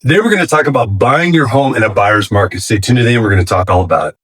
Today, we're going to talk about buying your home in a buyer's market. Stay tuned today, and we're going to talk all about it.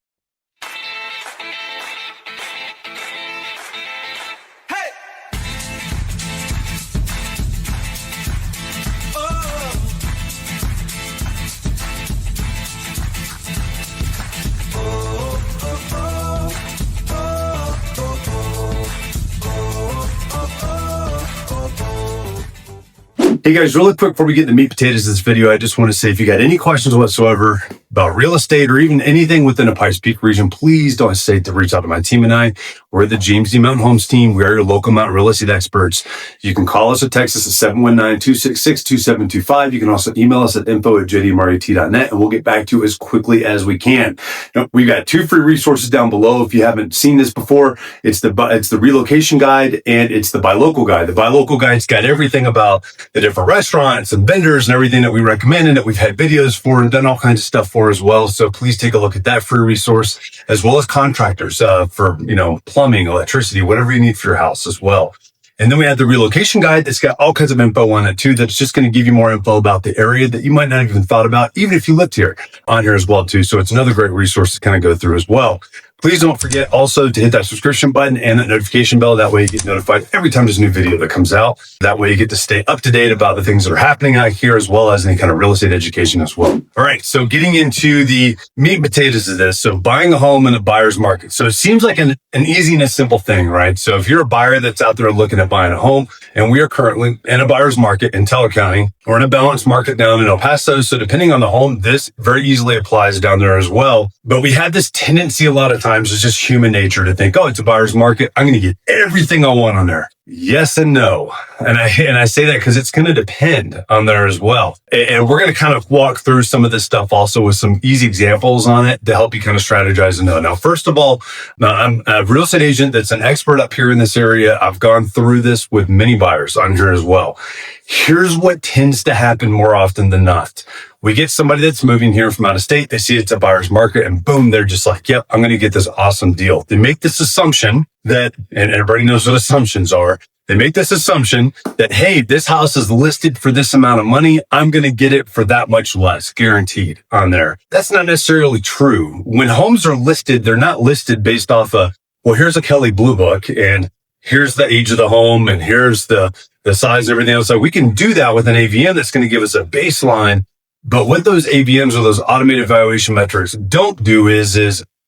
Hey guys, really quick before we get into the meat potatoes of this video, I just want to say if you got any questions whatsoever about real estate or even anything within the Pikes Peak region, please don't hesitate to reach out to my team and I. We're the James D. Mountain Homes team. We are your local mountain real estate experts. You can call us or text us at 719-266-2725. You can also email us at info@jdmret.net and we'll get back to you as quickly as we can. Now, we've got two free resources down below. If you haven't seen this before, it's the relocation guide and it's the buy local guide. The buy local guide's got everything about the different restaurants and vendors and everything that we recommend and that we've had videos for and done all kinds of stuff for as well. So please take a look at that free resource, as well as contractors for, plumbing, electricity, whatever you need for your house as well. And then we have the relocation guide that's got all kinds of info on it too. That's just going to give you more info about the area that you might not have even thought about, even if you lived here on here as well too. So it's another great resource to kind of go through as well. Please don't forget also to hit that subscription button and that notification bell. That way you get notified every time there's a new video that comes out. That way you get to stay up to date about the things that are happening out here, as well as any kind of real estate education as well. All right. So getting into the meat and potatoes of this. So buying a home in a buyer's market. So it seems like an easy and a simple thing, right? So if you're a buyer that's out there looking at buying a home, and we are currently in a buyer's market in Teller County or in a balanced market down in El Paso. So depending on the home, this very easily applies down there as well. But we have this tendency a lot of times, it's just human nature to think, oh, it's a buyer's market, I'm going to get everything I want on there. Yes and no. And I say that because it's going to depend on there as well. And we're going to kind of walk through some of this stuff also with some easy examples on it to help you kind of strategize and know. Now, first of all, I'm a real estate agent that's an expert up here in this area. I've gone through this with many buyers on here as well. Here's what tends to happen more often than not. We get somebody that's moving here from out of state. They see it's a buyer's market and boom, they're just like, yep, I'm going to get this awesome deal. They make this assumption that, and everybody knows what assumptions are. They make this assumption that, hey, this house is listed for this amount of money. I'm going to get it for that much less, guaranteed on there. That's not necessarily true. When homes are listed, they're not listed based off of, well, here's a Kelley Blue Book and here's the age of the home and here's the size and everything else. So we can do that with an AVM that's going to give us a baseline. But what those AVMs or those automated valuation metrics don't do is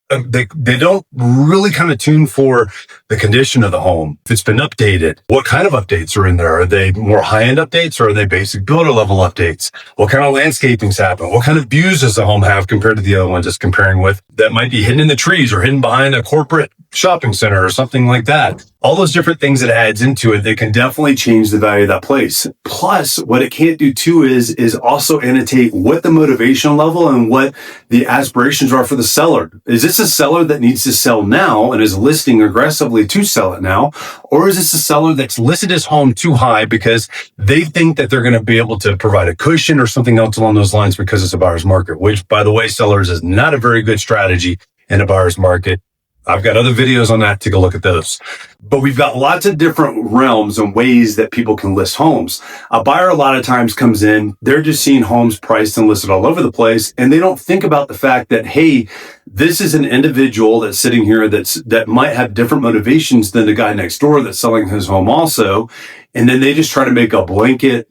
they don't really kind of tune for the condition of the home. If it's been updated, what kind of updates are in there? Are they more high-end updates or are they basic builder level updates? What kind of landscaping's happen? What kind of views does the home have compared to the other one just comparing with that might be hidden in the trees or hidden behind a corporate shopping center or something like that? All those different things that adds into it, they can definitely change the value of that place. Plus, what it can't do too is also annotate what the motivation level and what the aspirations are for the seller. Is this a seller that needs to sell now and is listing aggressively to sell it now? Or is this a seller that's listed his home too high because they think that they're going to be able to provide a cushion or something else along those lines because it's a buyer's market, which, by the way, sellers is not a very good strategy in a buyer's market. I've got other videos on that. Take a look at those. But we've got lots of different realms and ways that people can list homes. A buyer a lot of times comes in, they're just seeing homes priced and listed all over the place. And they don't think about the fact that, hey, this is an individual that's sitting here that might have different motivations than the guy next door that's selling his home also. And then they just try to make a blanket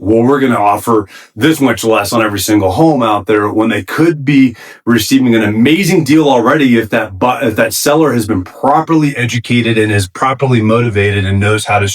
we're going to offer this much less on every single home out there when they could be receiving an amazing deal already if that seller has been properly educated and is properly motivated and knows how to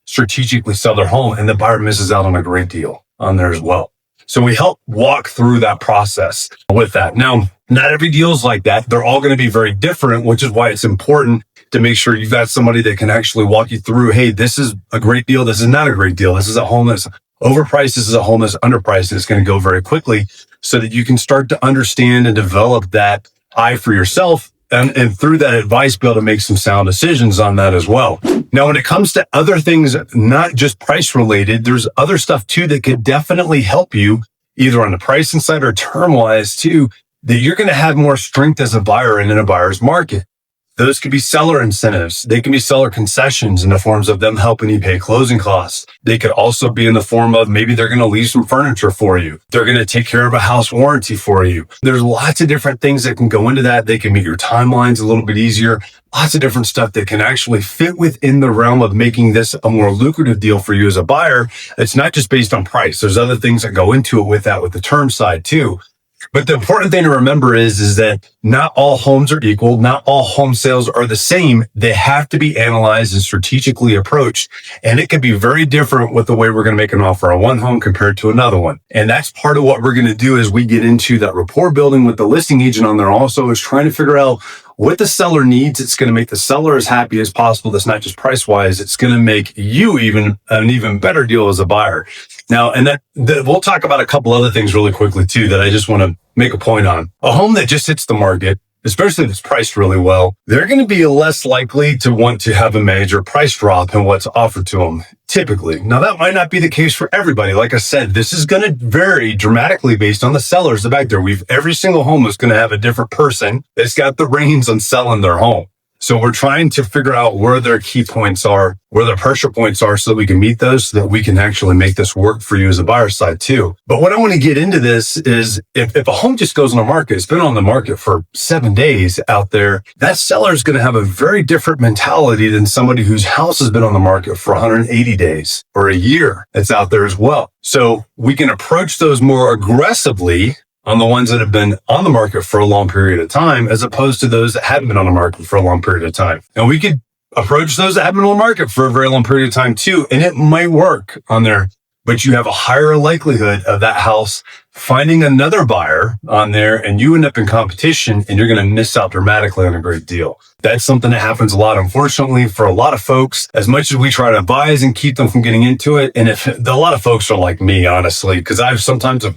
strategically sell their home, and the buyer misses out on a great deal on there as well. So we help walk through that process with that. Now, not every deal is like that. They're all going to be very different, which is why it's important to make sure you've got somebody that can actually walk you through, hey, this is a great deal. This is not a great deal. This is a home that's overpriced. This is a home that's underpriced. And it's going to go very quickly so that you can start to understand and develop that eye for yourself. And through that advice, be able to make some sound decisions on that as well. Now, when it comes to other things, not just price related, there's other stuff too that could definitely help you either on the pricing side or term wise too, that you're going to have more strength as a buyer and in a buyer's market. Those could be seller incentives. They can be seller concessions in the forms of them helping you pay closing costs. They could also be in the form of maybe they're going to leave some furniture for you. They're going to take care of a house warranty for you. There's lots of different things that can go into that. They can meet your timelines a little bit easier. Lots of different stuff that can actually fit within the realm of making this a more lucrative deal for you as a buyer. It's not just based on price. There's other things that go into it with that, with the term side too. But the important thing to remember is that not all homes are equal. Not all home sales are the same. They have to be analyzed and strategically approached. And it can be very different with the way we're going to make an offer on one home compared to another one. And that's part of what we're going to do as we get into that rapport building with the listing agent on there also, is trying to figure out what the seller needs. It's going to make the seller as happy as possible. That's not just price wise. It's going to make you an even better deal as a buyer. Now, and we'll talk about a couple other things really quickly too, that I just want to make a point on. A home that just hits the market, especially if it's priced really well, they're going to be less likely to want to have a major price drop in what's offered to them, typically. Now, that might not be the case for everybody. Like I said, this is going to vary dramatically based on the sellers back there. Every single home is going to have a different person that's got the reins on selling their home. So we're trying to figure out where their key points are, where their pressure points are, so that we can meet those, so that we can actually make this work for you as a buyer side too. But what I want to get into this is if a home just goes on the market, it's been on the market for 7 days out there, that seller is going to have a very different mentality than somebody whose house has been on the market for 180 days or a year that's out there as well. So we can approach those more aggressively on the ones that have been on the market for a long period of time, as opposed to those that haven't been on the market for a long period of time. And we could approach those that have been on the market for a very long period of time too, and it might work on there, but you have a higher likelihood of that house finding another buyer on there, and you end up in competition, and you're going to miss out dramatically on a great deal. That's something that happens a lot, unfortunately, for a lot of folks. As much as we try to advise and keep them from getting into it, and if a lot of folks are like me, honestly, because I've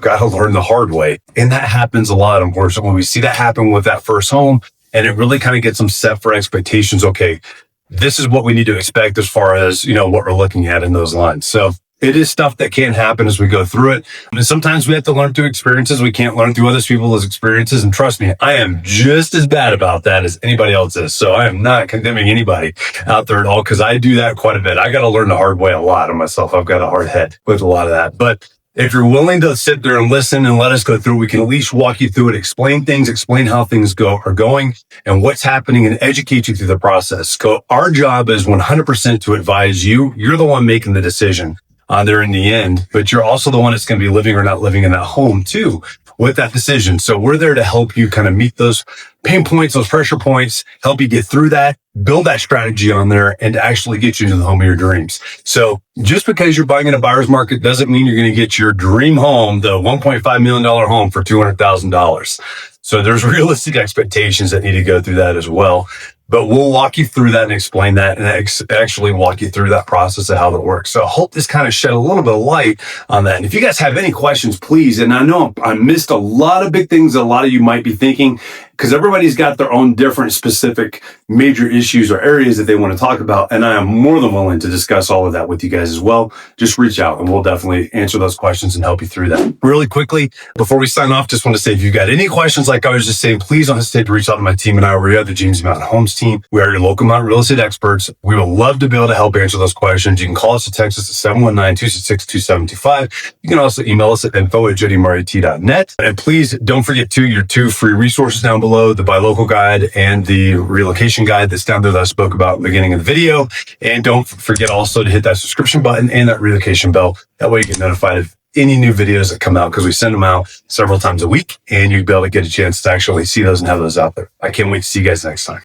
got to learn the hard way, and that happens a lot. Unfortunately, when we see that happen with that first home, and it really kind of gets them set for expectations. Okay, this is what we need to expect as far as, what we're looking at in those lines. So it is stuff that can happen as we go through it. And sometimes we have to learn through experiences. We can't learn through other people's experiences. And trust me, I am just as bad about that as anybody else is. So I am not condemning anybody out there at all, because I do that quite a bit. I got to learn the hard way a lot on myself. I've got a hard head with a lot of that. But if you're willing to sit there and listen and let us go through, we can at least walk you through it, explain how things are going and what's happening, and educate you through the process. So our job is 100% to advise you. You're the one making the decision there in the end, but you're also the one that's going to be living or not living in that home too with that decision. So we're there to help you kind of meet those pain points, those pressure points, help you get through that, build that strategy on there, and to actually get you into the home of your dreams. So just because you're buying in a buyer's market doesn't mean you're going to get your dream home, the $1.5 million home, for $200,000. So there's realistic expectations that need to go through that as well. But we'll walk you through that and explain that, and actually walk you through that process of how that works. So I hope this kind of shed a little bit of light on that. And if you guys have any questions, please, and I know I missed a lot of big things a lot of you might be thinking, because everybody's got their own different specific major issues or areas that they want to talk about. And I am more than willing to discuss all of that with you guys as well. Just reach out and we'll definitely answer those questions and help you through that. Really quickly, before we sign off, just want to say, if you've got any questions, like I was just saying, please don't hesitate to reach out to my team and I. We are the James Mountain Homes team. We are your local mountain real estate experts. We would love to be able to help answer those questions. You can call us or text us at 719-266-2725. You can also email us at info@jodymart.net. And please don't forget your two free resources down below, the Buy Local Guide and the Relocation Guide that's down there that I spoke about at the beginning of the video. And don't forget also to hit that subscription button and that relocation bell. That way you get notified of any new videos that come out, because we send them out several times a week, and you'll be able to get a chance to actually see those and have those out there. I can't wait to see you guys next time.